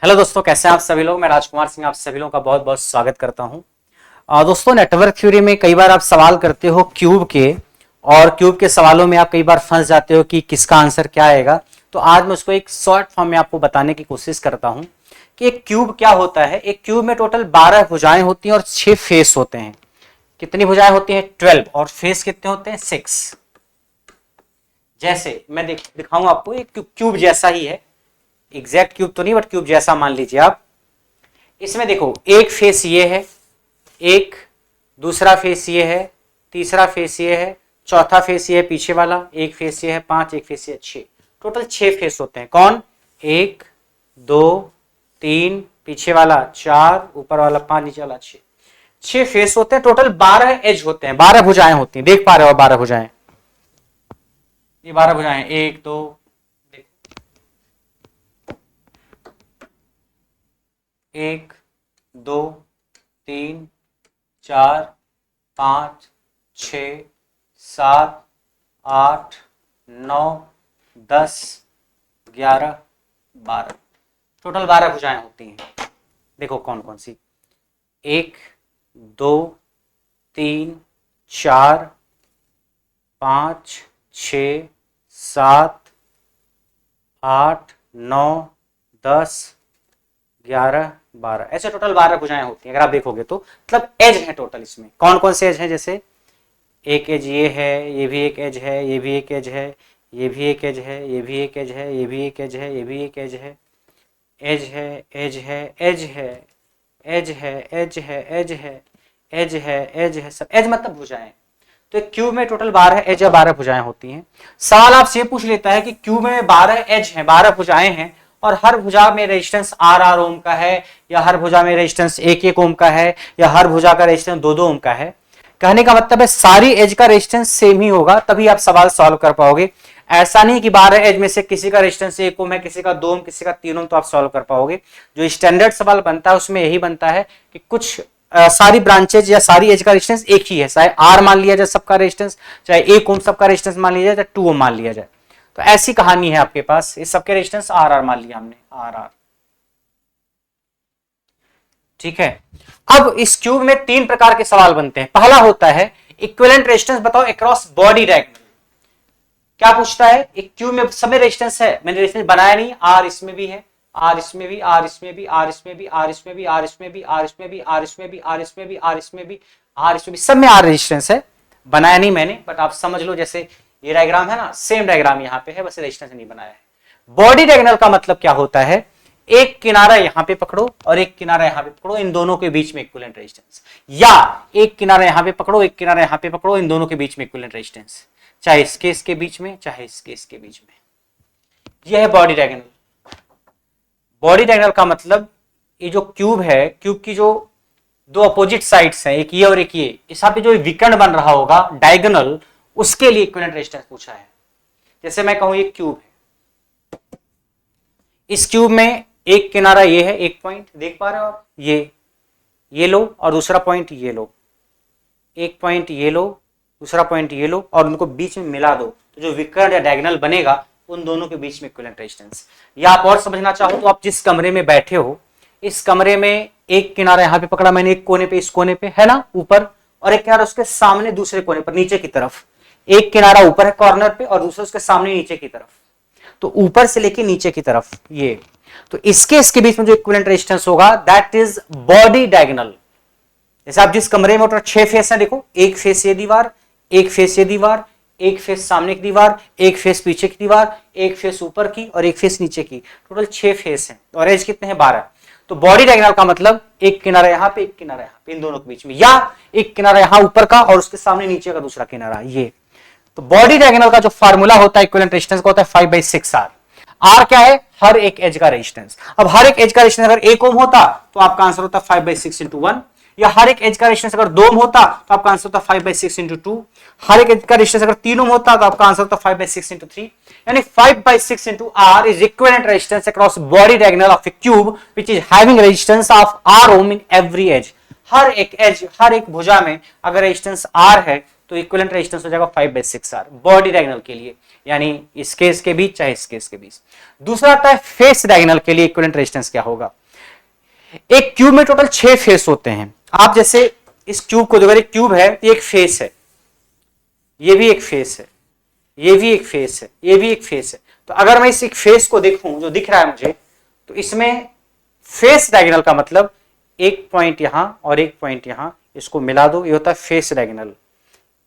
Hello दोस्तों, कैसे हैं आप सभी लोग। मैं राजकुमार सिंह आप सभी लोगों का बहुत बहुत स्वागत करता हूं। दोस्तों, नेटवर्क थ्योरी में कई बार आप सवाल करते हो क्यूब के, और क्यूब के सवालों में आप कई बार फंस जाते हो कि किसका आंसर क्या आएगा। तो आज मैं उसको एक शॉर्ट फॉर्म में आपको बताने की कोशिश करता हूं कि एक क्यूब क्या होता है। एक क्यूब में टोटल 12 भुजाएं होती हैं और 6 फेस होते हैं। कितनी भुजाएं होती हैं? 12। और फेस कितने होते हैं? 6। जैसे मैं दिखाऊंगा आपको, एक क्यूब जैसा ही है, एग्जैक्ट क्यूब तो नहीं बट क्यूब जैसा मान लीजिए आप। इसमें देखो, एक फेस ये है, एक दूसरा फेस ये है, तीसरा फेस ये है, चौथा फेस ये है पीछे वाला, एक फेस ये है 5, एक फेस ये है 6। टोटल 6 फेस होते हैं। कौन? 1 2 3, पीछे वाला 4, ऊपर वाला 5, नीचे वाला 6। 6 फेस होते हैं। टोटल 12 एज होते हैं, 12 भुजाएं होती हैं। देख पा रहे हो 12 भुजाएं? ये 12 भुजाएं, 1 2 1 2 3 4 5 6 7 8 9 10 11 12। टोटल 12 भुजाएं होती हैं। देखो कौन कौन सी। 1 2 3 4 5 6 7 8 9 10 11 12, ऐसे टोटल 12 भुजाएं होती हैं। अगर आप देखोगे तो मतलब एज है टोटल। इसमें कौन कौन से एज हैं? जैसे एक एज ये है, ये भी एक एज है, ये भी एक एज है, ये भी एक एज है, ये भी एक एज है, ये भी एक एज है, ये भी एक एज है। एज है, एज है, एज है, एज है, एज है, एज है, एज है, एज है, सब एज मतलब भुजाएं। तो एक क्यूब में टोटल 12 एज या 12 भुजाएं होती हैं। सवाल आपसे पूछ लेता है कि क्यूब में 12 एज हैं, 12 भुजाएं हैं, और हर भुजा में रेजिस्टेंस आर आर ओम का है, या हर भुजा में रेजिस्टेंस 1 1 ओम का है, या हर भुजा का रेजिस्टेंस 2 2 ओम का है। कहने का मतलब है सारी एज का रेजिस्टेंस सेम ही होगा, तभी आप सवाल सॉल्व कर पाओगे। ऐसा नहीं कि 12 एज में से किसी का रेजिस्टेंस 1 ओम है, किसी का 2 ओम, किसी का 3 ओम, तो आप सॉल्व कर पाओगे। जो स्टैंडर्ड सवाल बनता है उसमें यही बनता है कि कुछ सारी ब्रांचेज या सारी एज का रेजिस्टेंस एक ही है, चाहे आर मान लिया जाए सबका रेजिस्टेंस, चाहे 1 ओम सबका रेजिस्टेंस मान लिया जाए, चाहे 2 ओम मान लिया जाए। तो ऐसी कहानी है आपके पास। इस सबके रेजिस्टेंस आर आर मान लिया हमने, आर आर। ठीक है। अब इस क्यूब में 3 प्रकार के सवाल बनते हैं। पहला होता है इक्विवेलेंट रेजिस्टेंस बताओ अक्रॉस बॉडी डायगोनल। क्या पूछता है? एक क्यूब में सब में रेजिस्टेंस है, मैंने रेजिस्टेंस बनाया नहीं, आर इसमें भी है, आर इसमें भी, आर इसमें भी, आर इसमें भी, आर इसमें भी, आर इसमें भी, आर इसमें भी, आर इसमें भी, आर इसमें भी, आर इसमें भी, आर इसमें भी, सब में आर रेजिस्टेंस है। बनाया नहीं मैंने, बट आप समझ लो, जैसे ये डायग्राम है ना, सेम डायग्राम यहाँ पे है, बस रेजिस्टेंस नहीं बनाया है। बॉडी डायगोनल का मतलब क्या होता है? एक किनारा यहां पे पकड़ो और एक किनारा यहां पे पकड़ो, इन दोनों के बीच में इक्विवेलेंट रेजिस्टेंस, या एक किनारा यहां पे पकड़ो, एक किनारा यहां पे पकड़ो, इन दोनों के बीच में इक्विवेलेंट रेजिस्टेंस, चाहे इसके बीच में, चाहे इसके बीच में। यह है बॉडी डायगोनल। बॉडी डायगोनल का मतलब ये जो क्यूब है, क्यूब की जो दो अपोजिट साइड्स हैं, एक ये और एक ये, इस पे जो विकर्ण बन रहा होगा डायगोनल, उसके लिए इक्विवेलेंट रेजिस्टेंस पूछा है। जैसे मैं कहूं ये क्यूब है, इस क्यूब में एक किनारा ये है, एक पॉइंट देख पा रहे हो आप, ये लो, और दूसरा पॉइंट ये लो, एक पॉइंट ये लो, दूसरा पॉइंट ये लो, और उनको बीच में मिला दो, तो जो विकर्ण या डायगोनल बनेगा उन दोनों के बीच में इक्विवेलेंट रेजिस्टेंस। या आप और समझना चाहो तो आप जिस कमरे में बैठे हो, इस कमरे में एक किनारा यहां पे पकड़ा मैंने, एक कोने पे, इस कोने पे है ना ऊपर, और एक किनारा उसके सामने दूसरे कोने पर नीचे की तरफ। एक किनारा ऊपर है कॉर्नर पे और दूसरा उसके सामने नीचे की तरफ, तो ऊपर से लेके नीचे की तरफ ये, तो इसके बीच में जो इक्विवेलेंट रेजिस्टेंस होगा दैट इज बॉडी डायगोनल। जैसे आप जिस कमरे में 6 फेस है, देखो एक फेस ये दीवार, एक फेस ये दीवार, एक फेस सामने की दीवार, एक फेस पीछे की दीवार, एक फेस ऊपर की और एक फेस नीचे की, टोटल 6 फेस हैं, और एज कितने हैं? 12। तो बॉडी डायगोनल का मतलब एक किनारा यहां पे, एक किनारा यहां पे, इन दोनों के बीच में, या एक किनारा यहां ऊपर का और उसके सामने नीचे का दूसरा किनारा, ये। तो बॉडी डायगोनल का जो फार्मूला होता है इक्विवेलेंट रेजिस्टेंस का होता है 5/6 आर। आर क्या है? हर एक एज का रेजिस्टेंस। अब हर एक एज का रेजिस्टेंस अगर 1 ओम होता तो आपका आंसर होता 5/6 × 1, या हर एक एज का रेजिस्टेंस अगर 2 ओम होता तो आपका आंसर होता 5/6 × 2, हर एक एज का रेजिस्टेंस अगर 3 ओम होता तो आपका आंसर होता 5/6 × 3, यानी 5/6 × R is equivalent resistance across body diagonal of a cube which is having resistance of R ohm in every edge. हर एक एज, हर एक भुजा में अगर रेजिस्टेंस R है तो इक्विवेलेंट रेजिस्टेंस हो जाएगा 5/6 R बॉडी डायगोनल के लिए। यानी इसके बीच चाहे इसके बीच। दूसरा आता है फेस डायगोनल के लिए इक्विवेलेंट रेजिस्टेंस क्या होगा। एक क्यूब में टोटल 6 फेस होते हैं। आप जैसे इस क्यूब को देखो, एक क्यूब है, ये एक फेस है, ये भी एक फेस है, ये भी एक फेस है, ये भी एक फेस है। तो अगर मैं इस एक फेस को देखूं जो दिख रहा है मुझे, तो इसमें फेस डायगोनल का मतलब एक पॉइंट यहां और एक पॉइंट यहां, इसको मिला दो, ये होता है फेस डायगोनल।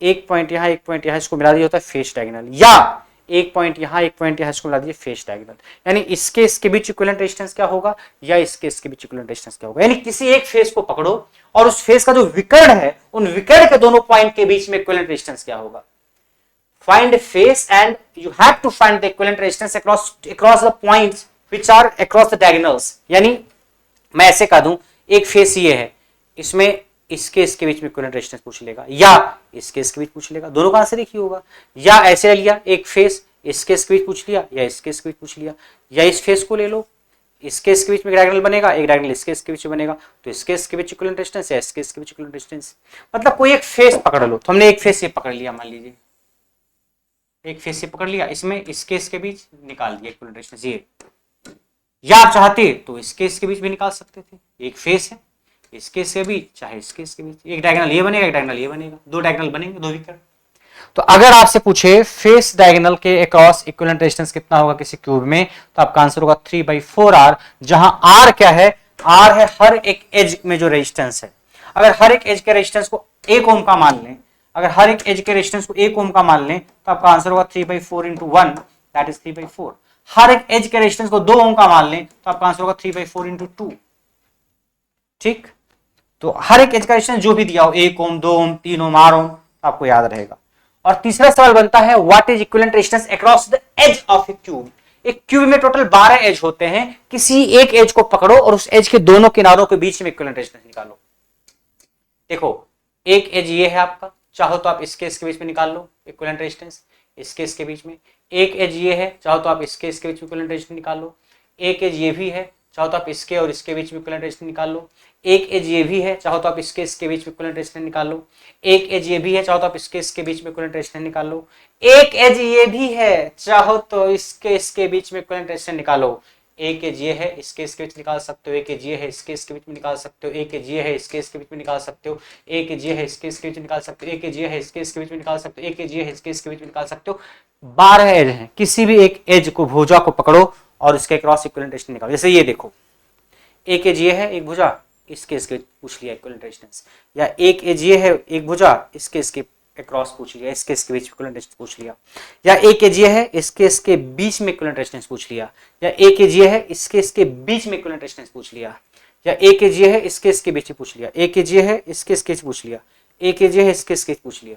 एक पॉइंट यहां, एक पॉइंट यहां, इसको मिला दिया होता है फेस डायगोनल। या एक पॉइंट यहां, एक पॉइंट यहां, इसको मिला दीजिए फेस डायगोनल। यानी इसके बीच इक्विवेलेंट रेजिस्टेंस क्या होगा, या इसके बीच इक्विवेलेंट रेजिस्टेंस क्या होगा। यानी किसी एक फेस को पकड़ो और उस फेस का जो विकर्ण है, उन विकर्ण के दोनों पॉइंट के बीच में इक्विवेलेंट रेजिस्टेंस क्या होगा। Find face and you have to find the equivalent resistance across the points which are across the diagonals। यानी मैं ऐसे कह दूं, एक फेस ये है, इसमें इसके बीच में इक्विवेलेंट रेजिस्टेंस पूछ लेगा, या इसके बीच पूछ लेगा, दोनों का आंसर एक ही होगा। या ऐसे ले लिया, एक फेस इसके बीच पूछ लिया, या इसके बीच पूछ लिया, या इस फेस को ले लो, इसके बीच में डायगोनल बनेगा, एक डायगोनल इसके बीच में बनेगा, तो इसके बीच इक्विवेलेंट रेजिस्टेंस या इसके बीच इक्विवेलेंट रेजिस्टेंस। मतलब कोई एक फेस पकड़ लो, तो हमने एक फेस ये पकड़ लिया, मान लीजिए एक फेस से पकड़ लिया, इसमें इसके बीच निकाल दिया इक्विवेलेंट रेजिस्टेंस ये। या आप चाहते तो इसके बीच भी निकाल सकते थे, एक फेस है, इसके बीच चाहे इसके बीच, एक डायगोनल ये बनेगा, एक डायगोनल ये बनेगा, दो डायगोनल बनेंगे, दो विकर्ण। तो अगर आपसे पूछे फेस डायगोनल के अक्रॉस इक्विवेलेंट रेजिस्टेंस कितना होगा किसी क्यूब में, तो आपका आंसर होगा 3/4R, जहां R क्या है, R है हर एक एज में जो रेजिस्टेंस है। अगर हर एक एज के रेजिस्टेंस को 1 ओम का मान लें, अगर हर एक एज के रेजिस्टेंस को 1 ओम का मान लें, तो आपका आंसर होगा 3/4 × 1, दैट इज 3/4। हर एक एज के रेजिस्टेंस को 2 ओम का मान लें, तो आपका आंसर होगा 3/4 × 2। ठीक, तो हर एक एज का रेजिस्टेंस जो भी दिया हो, 1 ओम, 2 ओम, 3 ओम, 8 ओम, आपको याद रहेगा। और तीसरा सवाल बनता है what is equivalent resistance across the edge of a cube. एक क्यूब में टोटल 12 एज होते हैं, किसी एक एज को पकड़ो और उस एज के दोनों किनारों के बीच में इक्विवेलेंट रेजिस्टेंस निकालो। देखो, एक एज ये है आपका, चाहो तो आप इसके बीच में निकाल लो इक्विवेलेंट रेजिस्टेंस, इसके बीच में। एक एज ये है, चाहो तो आप इसके बीच में इक्विवेलेंट रेजिस्टेंस निकाल लो। एक एज ये भी है, चाहो तो आप इसके और इसके बीच में इक्विवेलेंट रेजिस्टेंस निकाल लो। एक एज ये भी है, चाहो तो आप इसके बीच में इक्विवेलेंट रेजिस्टेंस निकाल लो। एक एज ये भी है, चाहो तो आप इसके बीच में इक्विवेलेंट रेजिस्टेंस निकाल लो। एक एज ये भी है, चाहो तो इसके बीच में इक्विवेलेंट रेजिस्टेंस निकालो। एक एज ये है, इसके बीच निकाल सकते हो। एक एज ये है, इसके बीच में निकाल सकते हो। एक एज ये है, इसके बीच में निकाल सकते हो। एक एज ये है, इसके बीच में निकाल सकते हो। एक एज ये है, इसके बीच में निकाल सकते हो। एक एज ये है, इसके बीच में निकाल सकते हो। 12 एज हैं, किसी भी एक एज को, भुजा को पकड़ो और उसके क्रॉस इक्विवेलेंट रेजिस्टेंस निकालो। जैसे ये देखो, एक एज ये है, एक भुजा, इसके पूछ लिया इक्विवेलेंट रेजिस्टेंस। या एक एज ये है, एक भुजा, इसके क्रॉस पूछ लिया, इसके बीच इक्विवेलेंट रेजिस्टेंस पूछ लिया। या एक एज ये है, इसके बीच में इक्विवेलेंट रेजिस्टेंस पूछ लिया। या एक एज ये है, इसके बीच में इक्विवेलेंट रेजिस्टेंस पूछ लिया। या एक एज ये है, इसके बीच में पूछ लिया। एक एज ये है, इसके पूछ लिया। एक एज ये है, इसके पूछ लिया।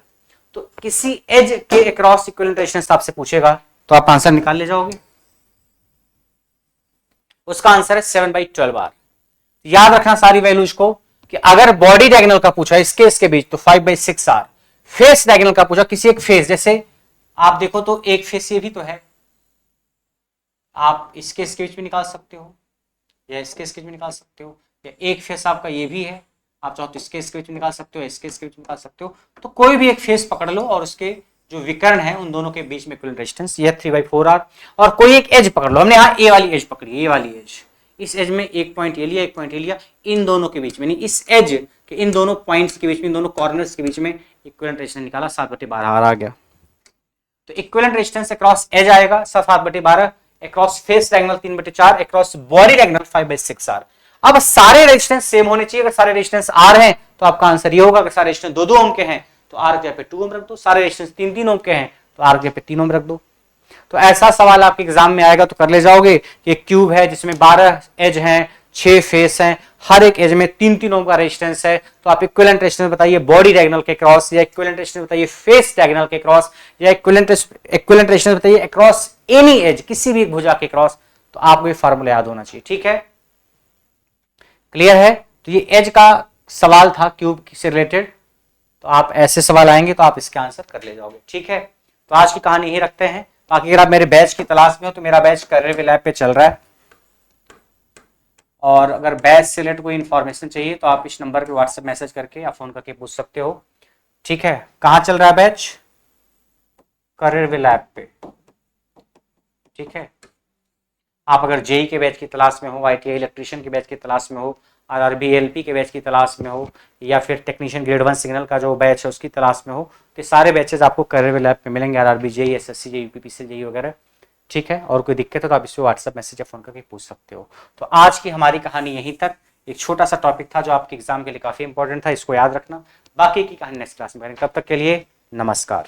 तो किसी एज के अक्रॉस इक्विवेलेंट रेजिस्टेंस आपसे पूछेगा तो आप आंसर निकाल ले जाओगे। उसका आंसर है 7/12R। याद रखना सारी वैल्यूज को कि अगर बॉडी डायगोनल का पूछा इसके बीच तो 5/6R। फेस डायगोनल का पूछा किसी एक फेस, जैसे आप देखो तो एक फेस ये भी तो है, आप इसके बीच में निकाल सकते हो या इसके बीच में निकाल सकते हो। या एक फेस आपका ये भी है, आप चाहो तो इसके बीच में निकाल सकते हो, इसके बीच में निकाल सकते हो। तो कोई भी एक फेस पकड़ लो और उसके जो विकर्ण है उन दोनों के बीच में इक्विवेलेंट रेजिस्टेंस, यह 3/4R। और कोई एक एज पकड़ लो, हमने यहाँ ए वाली एज पकड़ी, ए वाली एज, इस एज में एक पॉइंट ये लिया, एक पॉइंट ये लिया, इन दोनों के बीच में, नहीं इस एज के इन दोनों पॉइंट्स के बीच में, इन दोनों कॉर्नर्स के बीच में इक्विवेलेंट रेजिस्टेंस निकाला, 7/12R आ गया। तो इक्विवेलेंट रेजिस्टेंस अक्रॉस एज आएगा 7/12, across face diagonal 3/4, across body diagonal 5/6R। अब सारे रेजिस्टेंस सेम होने चाहिए। अगर सारे रेजिस्टेंस R हैं तो आपका आंसर ये होगा। अगर सारे रेजिस्टेंस 2-2 ओम के हैं तो R के पे 2 ओम रख दो। सारे रेजिस्टेंस 3-3 ओम के हैं तो R के पे 3 ओम रख दो। तो ऐसा सवाल आपके एग्जाम में आएगा तो कर ले जाओगे कि एक क्यूब है जिसमें 12 एज हैं, 6 फेस हैं, हर एक एज में 3-3 ओम का रेजिस्टेंस है। तो आप इक्विवेलेंट रेजिस्टेंस बताइए बॉडी डायगोनल के क्रॉस, या इक्विवेलेंट रेजिस्टेंस बताइए फेस डायगोनल के क्रॉस, या इक्विवेलेंट रेजिस्टेंस बताइए अक्रॉस एनी एज, किसी भी भुजा के क्रॉस। तो आपको ये फार्मूला याद होना चाहिए। ठीक है, क्लियर है। तो ये एज का सवाल था क्यूब से रिलेटेड। तो आप ऐसे सवाल आएंगे तो आप इसके आंसर कर ले जाओगे। ठीक है, तो आज की कहानी यही रखते हैं। बाकी अगर आप मेरे बैच की तलाश में हो तो मेरा बैच करियर विल ऐप पे चल रहा है, और अगर बैच से रिलेटेड कोई इन्फॉर्मेशन चाहिए तो आप इस नंबर पे व्हाट्सएप मैसेज करके या फोन करके पूछ सकते हो। ठीक है, कहाँ चल रहा है बैच? करियर विल ऐप पे। ठीक है। आप अगर जेई के बैच की तलाश में हो, आईटीआई इलेक्ट्रीशियन के बैच की तलाश में हो, आरआरबी एलपी के बैच की तलाश में हो, या फिर टेक्नीशियन ग्रेड 1 सिग्नल का जो बैच है उसकी तलाश में हो, तो सारे बैचेस आपको करियर लैब पे मिलेंगे, RRB JE, SSC JE, UPPC JE वगैरह। ठीक है, और कोई दिक्कत है तो आप इस पर व्हाट्सएप मैसेज या फोन करके पूछ सकते हो। तो आज की हमारी कहानी यहीं तक। एक छोटा सा टॉपिक था जो आपके एग्जाम के लिए काफी इंपॉर्टेंट था, इसको याद रखना। बाकी की कहानी नेक्स्ट क्लास में करेंगे, तब तक के लिए नमस्कार।